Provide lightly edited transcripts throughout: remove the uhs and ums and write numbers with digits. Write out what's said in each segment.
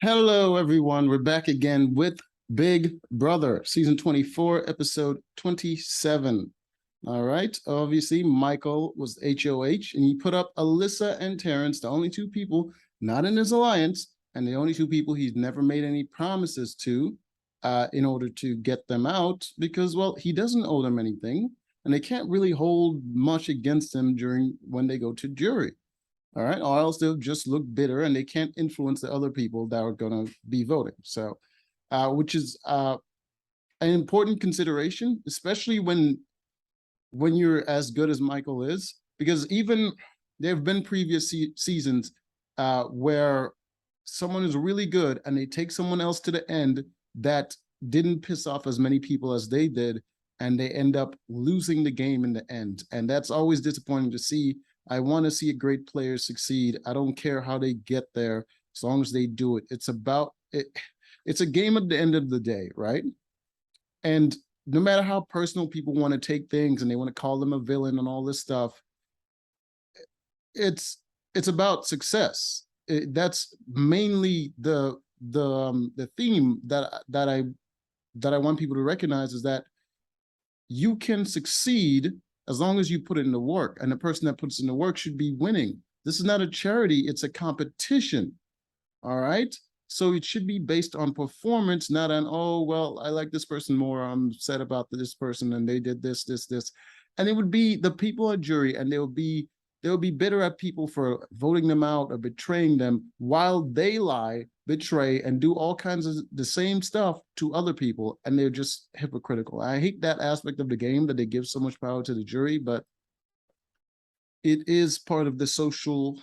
Hello, everyone. We're back again with Big Brother, season 24, episode 27. All right. Obviously, Michael was HOH, and he put up Alyssa and Terrence, the only two people not in his alliance, and the only two people he's never made any promises to in order to get them out because, well, he doesn't owe them anything, and they can't really hold much against him during when they go to jury. All right, or else they'll just look bitter and they can't influence the other people that are going to be voting. So, which is an important consideration, especially when you're as good as Michael is, because even there have been previous seasons where someone is really good and they take someone else to the end that didn't piss off as many people as they did, and they end up losing the game in the end. And that's always disappointing to see. I want to see a great player succeed. I don't care how they get there, as long as they do it. It's about it. It's a game at the end of the day, right? And no matter how personal people want to take things and they want to call them a villain and all this stuff, it's about success. That's mainly the theme that I want people to recognize, is that you can succeed as long as you put in the work, and the person that puts in the work should be winning. This is not a charity, it's a competition. All right. So it should be based on performance, not on, oh, well, I like this person more, I'm sad about this person and they did this. And it would be the people at jury, and they'll be bitter at people for voting them out or betraying them, while they lie, betray, and do all kinds of the same stuff to other people, and they're just hypocritical. I hate that aspect of the game, that they give so much power to the jury, but it is part of the social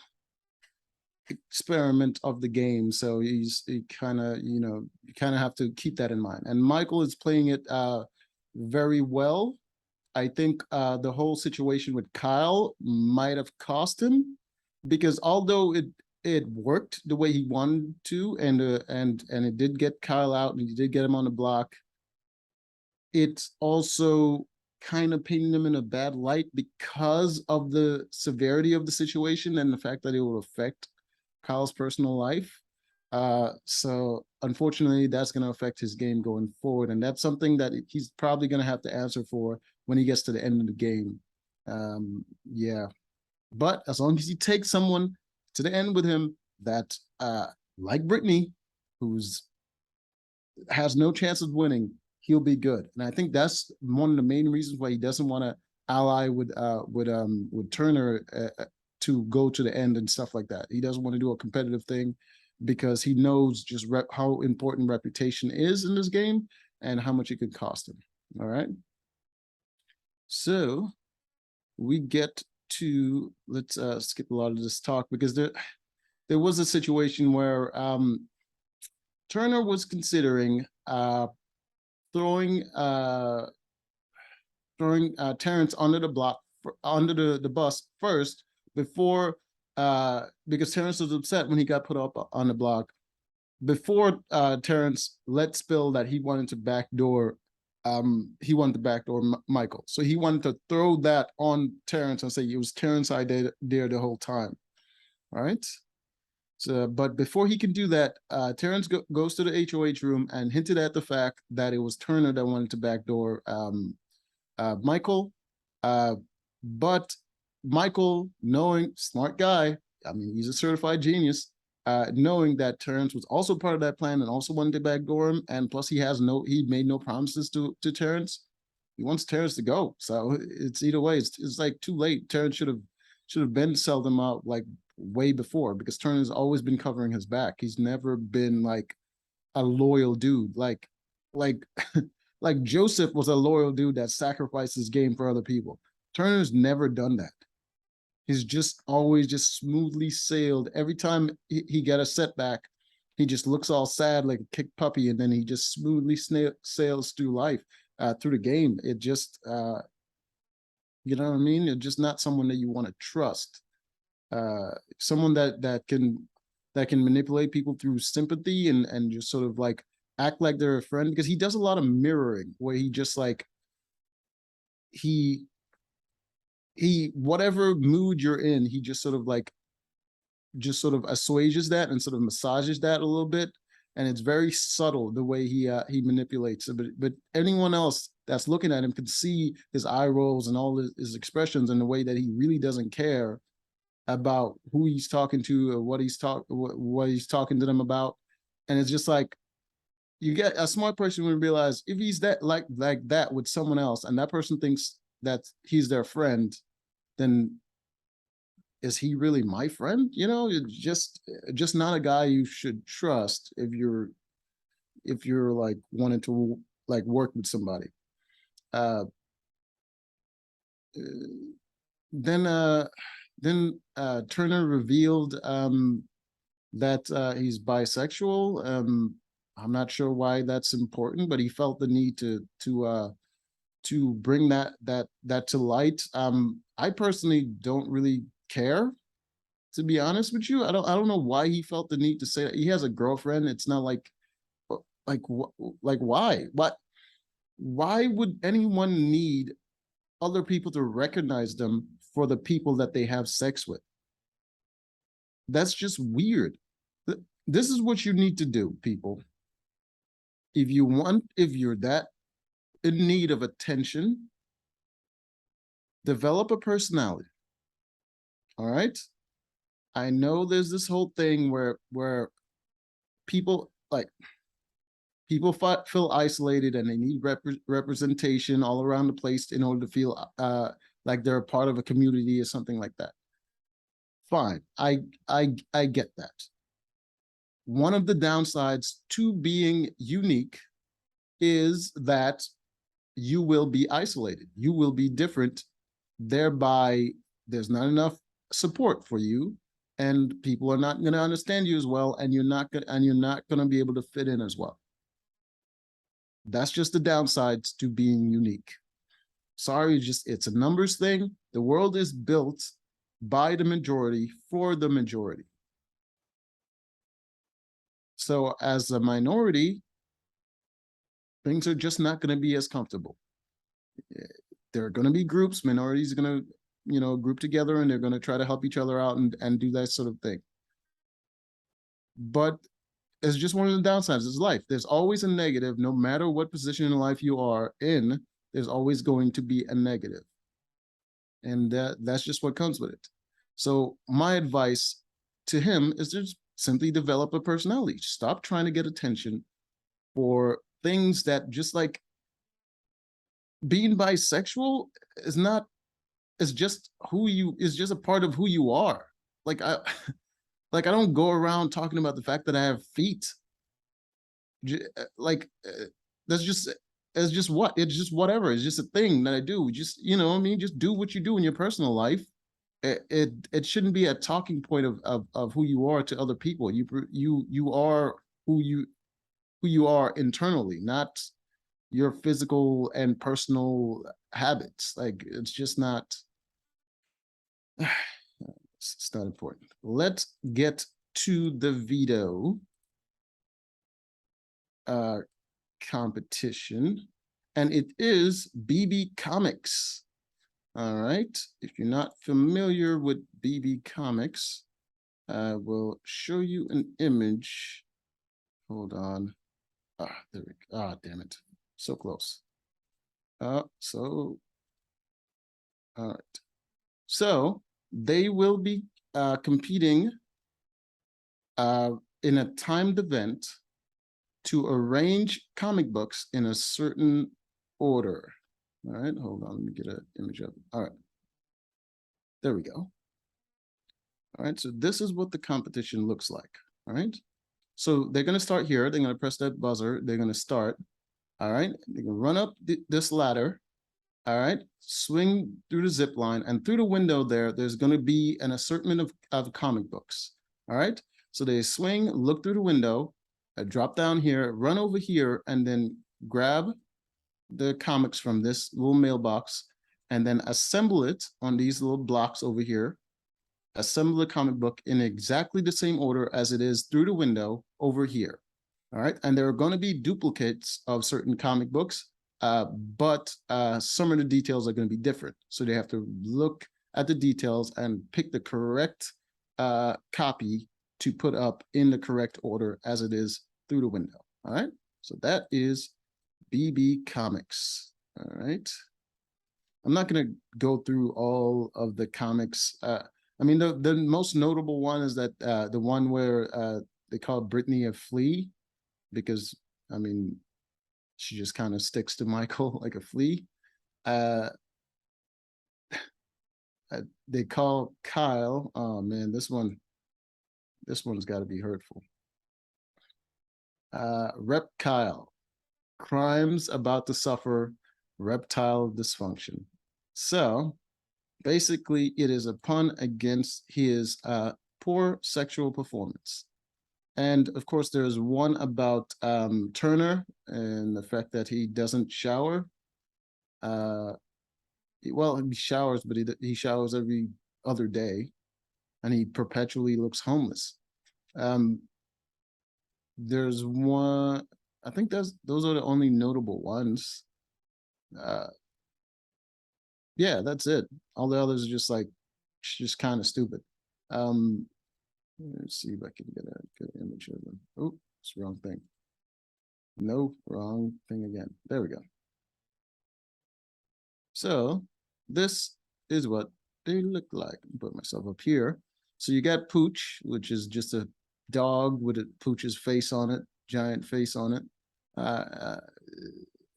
experiment of the game. So you kind of have to keep that in mind. And Michael is playing it very well. I think the whole situation with Kyle might have cost him, because although it worked the way he wanted to, and it did get Kyle out and he did get him on the block, it's also kind of painting him in a bad light because of the severity of the situation and the fact that it will affect Kyle's personal life. So unfortunately, that's going to affect his game going forward, and that's something that he's probably going to have to answer for when he gets to the end of the game. Yeah, but as long as he takes someone to the end with him that, like Brittany, who's has no chance of winning, he'll be good. And I think that's one of the main reasons why he doesn't want to ally with Turner to go to the end and stuff like that. He doesn't want to do a competitive thing, because he knows just how important reputation is in this game and how much it could cost him. All right. So we get to, let's skip a lot of this talk, because there was a situation where Turner was considering throwing Terrence under the block, under the bus first, before because Terrence was upset when he got put up on the block, before Terrence let spill that he wanted to backdoor Michael. So he wanted to throw that on Terrence and say it was Terrence's idea the whole time. All right. So, but before he can do that, Terrence goes to the HOH room and hinted at the fact that it was Turner that wanted to backdoor Michael. But Michael, knowing, smart guy, I mean, he's a certified genius, knowing that Terrence was also part of that plan and also wanted to backdoor him, and plus he made no promises to Terrence. He wants Terrence to go. So it's either way, it's like too late. Terrence should have been sold him out like way before, because Turner's always been covering his back. He's never been like a loyal dude. Like like Joseph was a loyal dude that sacrificed his game for other people. Turner's never done that. He's just always just smoothly sailed. Every time he got a setback, he just looks all sad like a kicked puppy, and then he just smoothly sails through life, through the game. It just, you know what I mean? It's just not someone that you want to trust. Someone that can manipulate people through sympathy and just sort of like act like they're a friend, because he does a lot of mirroring where he just like he whatever mood you're in, he just sort of assuages that and sort of massages that a little bit, and it's very subtle the way he manipulates it. But anyone else that's looking at him can see his eye rolls and all his expressions and the way that he really doesn't care about who he's talking to or what he's talking to them about. And it's just like, you get a smart person would realize if he's that like that with someone else and that person thinks that he's their friend, then is he really my friend? You know, it's just not a guy you should trust if you're like wanting to like work with somebody. Uh, then Turner revealed that he's bisexual. I'm not sure why that's important, but he felt the need to bring that to light. I personally don't really care, to be honest with you. I don't know why he felt the need to say that. He has a girlfriend. It's not like why? Why would anyone need other people to recognize them for the people that they have sex with? That's just weird. This is what you need to do, people. If you're that in need of attention, develop a personality. All right. I know there's this whole thing where people feel isolated and they need representation all around the place in order to feel like they're a part of a community or something like that. Fine, I get that. One of the downsides to being unique is that you will be isolated. You will be different. Thereby, there's not enough support for you, and people are not going to understand you as well, and you're not going to be able to fit in as well. That's just the downsides to being unique. Sorry, it's a numbers thing. The world is built by the majority for the majority. So as a minority, things are just not going to be as comfortable. There are going to be groups, minorities are going to, group together, and they're going to try to help each other out and do that sort of thing. But it's just one of the downsides of life. There's always a negative, no matter what position in life you are in, there's always going to be a negative. And that's just what comes with it. So my advice to him is just simply develop a personality. Stop trying to get attention for things that, just like being bisexual is just a part of who you are. Like I don't go around talking about the fact that I have feet. Like that's just it's just whatever. It's just a thing that I do. Just, just do what you do in your personal life. It shouldn't be a talking point of who you are to other people. You are who you are internally, not your physical and personal habits. Like, it's just not, it's not important. Let's get to the veto competition, and it is BB Comics. All right, if you're not familiar with BB Comics, I will show you an image. Hold on. There we go. Damn it. So close. All right. So they will be competing in a timed event to arrange comic books in a certain order. All right, hold on, let me get an image of it. All right, there we go. All right, so this is what the competition looks like. All right, so they're going to start here. They're going to press that buzzer. They're going to start. All right, they're going to run up this ladder. All right, swing through the zip line, and through the window there's going to be an assortment of comic books. All right, so they swing, look through the window, drop down here, run over here, and then grab the comics from this little mailbox, and then assemble it on these little blocks over here. Assemble the comic book in exactly the same order as it is through the window over here. All right, and there are going to be duplicates of certain comic books, but some of the details are going to be different. So they have to look at the details and pick the correct copy to put up in the correct order as it is through the window. All right. So that is BB Comics. All right. I'm not going to go through all of the comics. I mean, the most notable one is that the one where they call Brittany a flea, because, I mean, she just kind of sticks to Michael like a flea. They call Kyle, oh man, this one's got to be hurtful. Rep Kyle, crimes about to suffer reptile dysfunction. So basically it is a pun against his poor sexual performance. And of course, there's one about Turner and the fact that he doesn't shower. Well, he showers, but he showers every other day, and he perpetually looks homeless. There's one, I think those are the only notable ones. Yeah, that's it. All the others are just kind of stupid. Let's see if I can get a good image of them. Oh, it's the wrong thing. No, wrong thing again. There we go. So this is what they look like. Put myself up here. So you got Pooch, which is just a dog with a Pooch's face on it, giant face on it.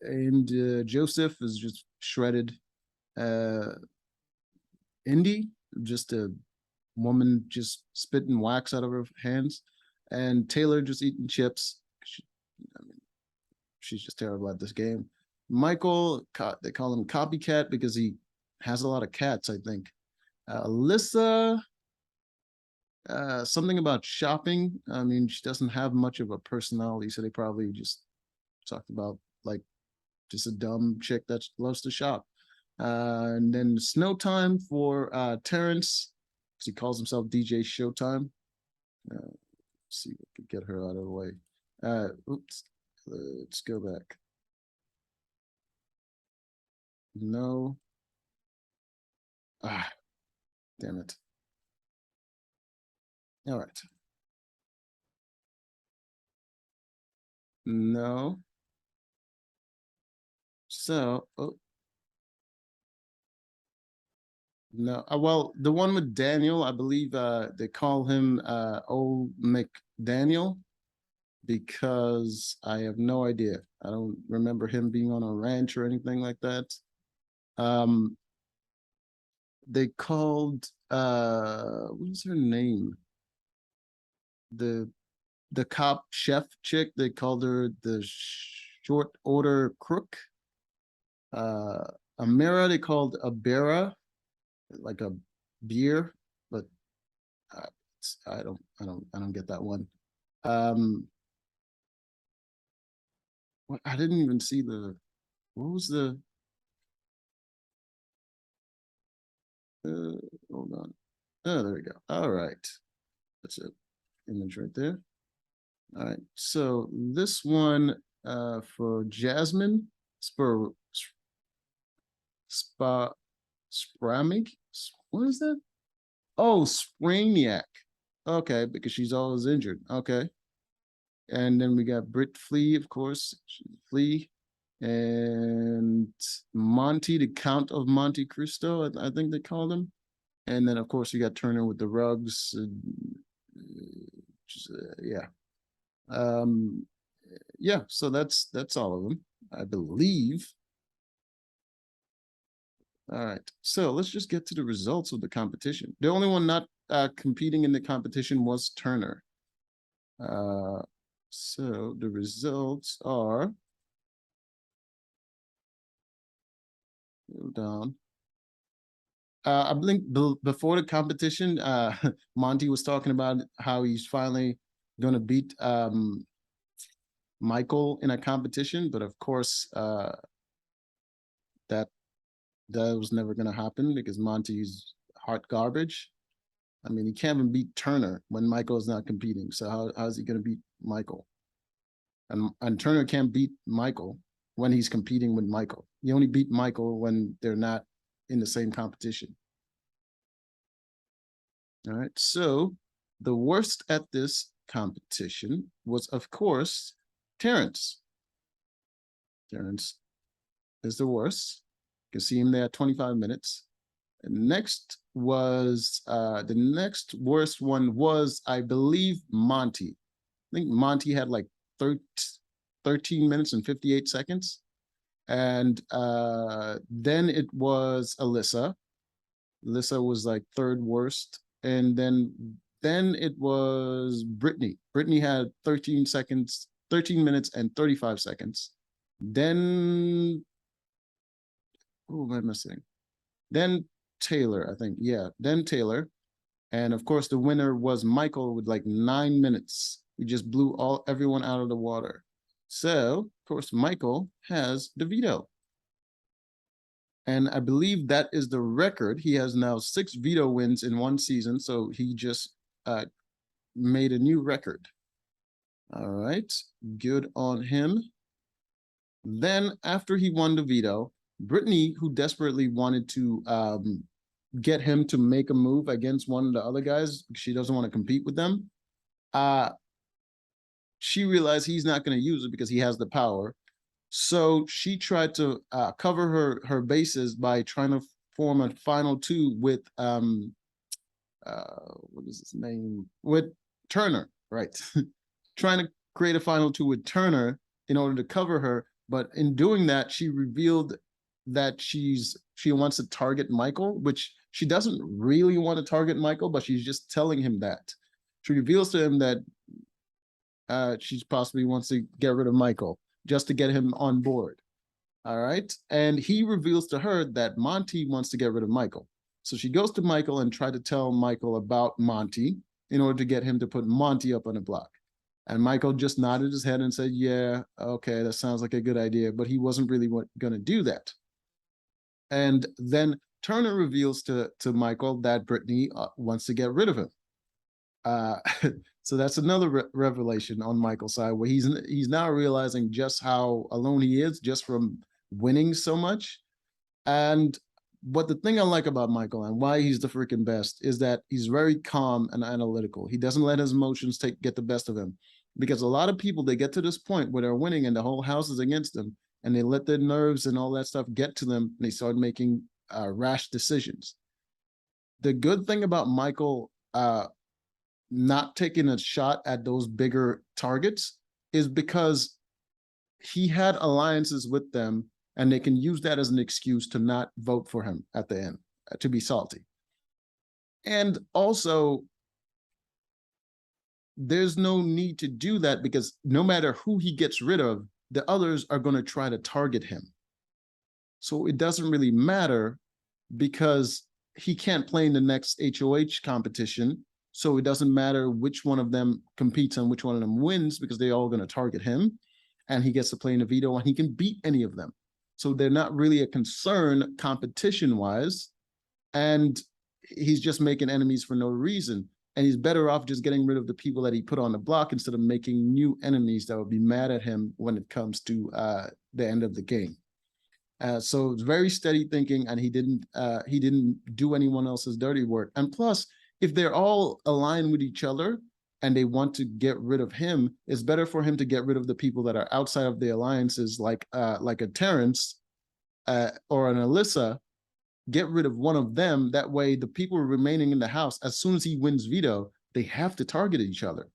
And Joseph is just shredded. Indy, just a woman just spitting wax out of her hands. And Taylor just eating chips. She's just terrible at this game. Michael, they call him Copycat because he has a lot of cats, I think. Alyssa, something about shopping. I mean, she doesn't have much of a personality, so they probably just talked about like just a dumb chick that loves to shop. And then Snow Time for Terrence, because he calls himself DJ Showtime. Let's see if we could get her out of the way. Oops, let's go back. No. Ah, damn it. All right. No. So, oh. No, well, the one with Daniel, I believe they call him Old McDaniel, because I have no idea. I don't remember him being on a ranch or anything like that. They called what was her name? The cop chef chick, they called her the short order crook. Amira, they called Abera, like a beer, but I don't get that one. What, I didn't even see the, what was the, hold on. Oh, there we go. All right. That's it. Image right there. All right. So this one for Jasmine, Spramic. What is that? Oh, Sprainiac. Okay, because she's always injured. Okay. And then we got Britt Flea, of course. Flea. And Monty, the Count of Monte Cristo, I think they called him. And then, of course, you got Turner with the rugs. Yeah. Yeah, so that's all of them, I believe. All right, so let's just get to the results of the competition. The only one not competing in the competition was Turner. So the results are, go down. I think before the competition, Monty was talking about how he's finally going to beat Michael in a competition, but of course, that was never going to happen because Monty's hot garbage. I mean, he can't even beat Turner when Michael is not competing. So how is he going to beat Michael? And Turner can't beat Michael when he's competing with Michael. You only beat Michael when they're not in the same competition. All right. So the worst at this competition was, of course, Terrence. Terrence is the worst. You can see him there at 25 minutes. And next was, the next worst one was, I believe, Monty. I think Monty had like 13 minutes and 58 seconds. And then it was Alyssa. Alyssa was like third worst. And then it was Brittany. Brittany had 13 seconds, 13 minutes and 35 seconds. Then, who am I missing? Then Taylor, I think. Yeah, then Taylor. And of course, the winner was Michael with like 9 minutes. He just blew everyone out of the water. So, of course, Michael has the veto. And I believe that is the record. He has now 6 veto wins in one season. So he just made a new record. All right, good on him. Then after he won the veto, Brittany, who desperately wanted to get him to make a move against one of the other guys, she doesn't want to compete with them. She realized he's not going to use it because he has the power. So she tried to cover her bases by trying to form a final two with what is his name? With Turner, right? Trying to create a final two with Turner in order to cover her. But in doing that, she revealed that she wants to target Michael, which she doesn't really want to target Michael, but she's just telling him that. She reveals to him that she possibly wants to get rid of Michael just to get him on board. All right. And he reveals to her that Monty wants to get rid of Michael. So she goes to Michael and tries to tell Michael about Monty in order to get him to put Monty up on a block. And Michael just nodded his head and said, yeah, okay, that sounds like a good idea. But he wasn't really going to do that. And then Turner reveals to Michael that Brittany wants to get rid of him. So that's another revelation on Michael's side, where he's now realizing just how alone he is just from winning so much. And but the thing I like about Michael and why he's the freaking best is that he's very calm and analytical. He doesn't let his emotions get the best of him, because a lot of people, they get to this point where they're winning and the whole house is against them, and they let their nerves and all that stuff get to them, and they start making rash decisions. The good thing about Michael not taking a shot at those bigger targets is because he had alliances with them, and they can use that as an excuse to not vote for him at the end, to be salty. And also, there's no need to do that, because no matter who he gets rid of, the others are going to try to target him. So it doesn't really matter, because he can't play in the next HOH competition. So it doesn't matter which one of them competes and which one of them wins, because they're all going to target him, and he gets to play in the veto, and he can beat any of them. So they're not really a concern competition-wise, and he's just making enemies for no reason. And he's better off just getting rid of the people that he put on the block instead of making new enemies that would be mad at him when it comes to the end of the game. So it's very steady thinking, and he didn't do anyone else's dirty work. And plus, if they're all aligned with each other and they want to get rid of him, it's better for him to get rid of the people that are outside of the alliances, like a Terrence or an Alyssa. Get rid of one of them. That way, the people remaining in the house, as soon as he wins veto, they have to target each other.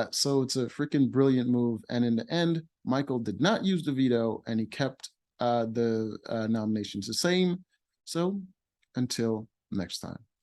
So it's a freaking brilliant move. And in the end, Michael did not use the veto, and he kept the nominations the same. So until next time.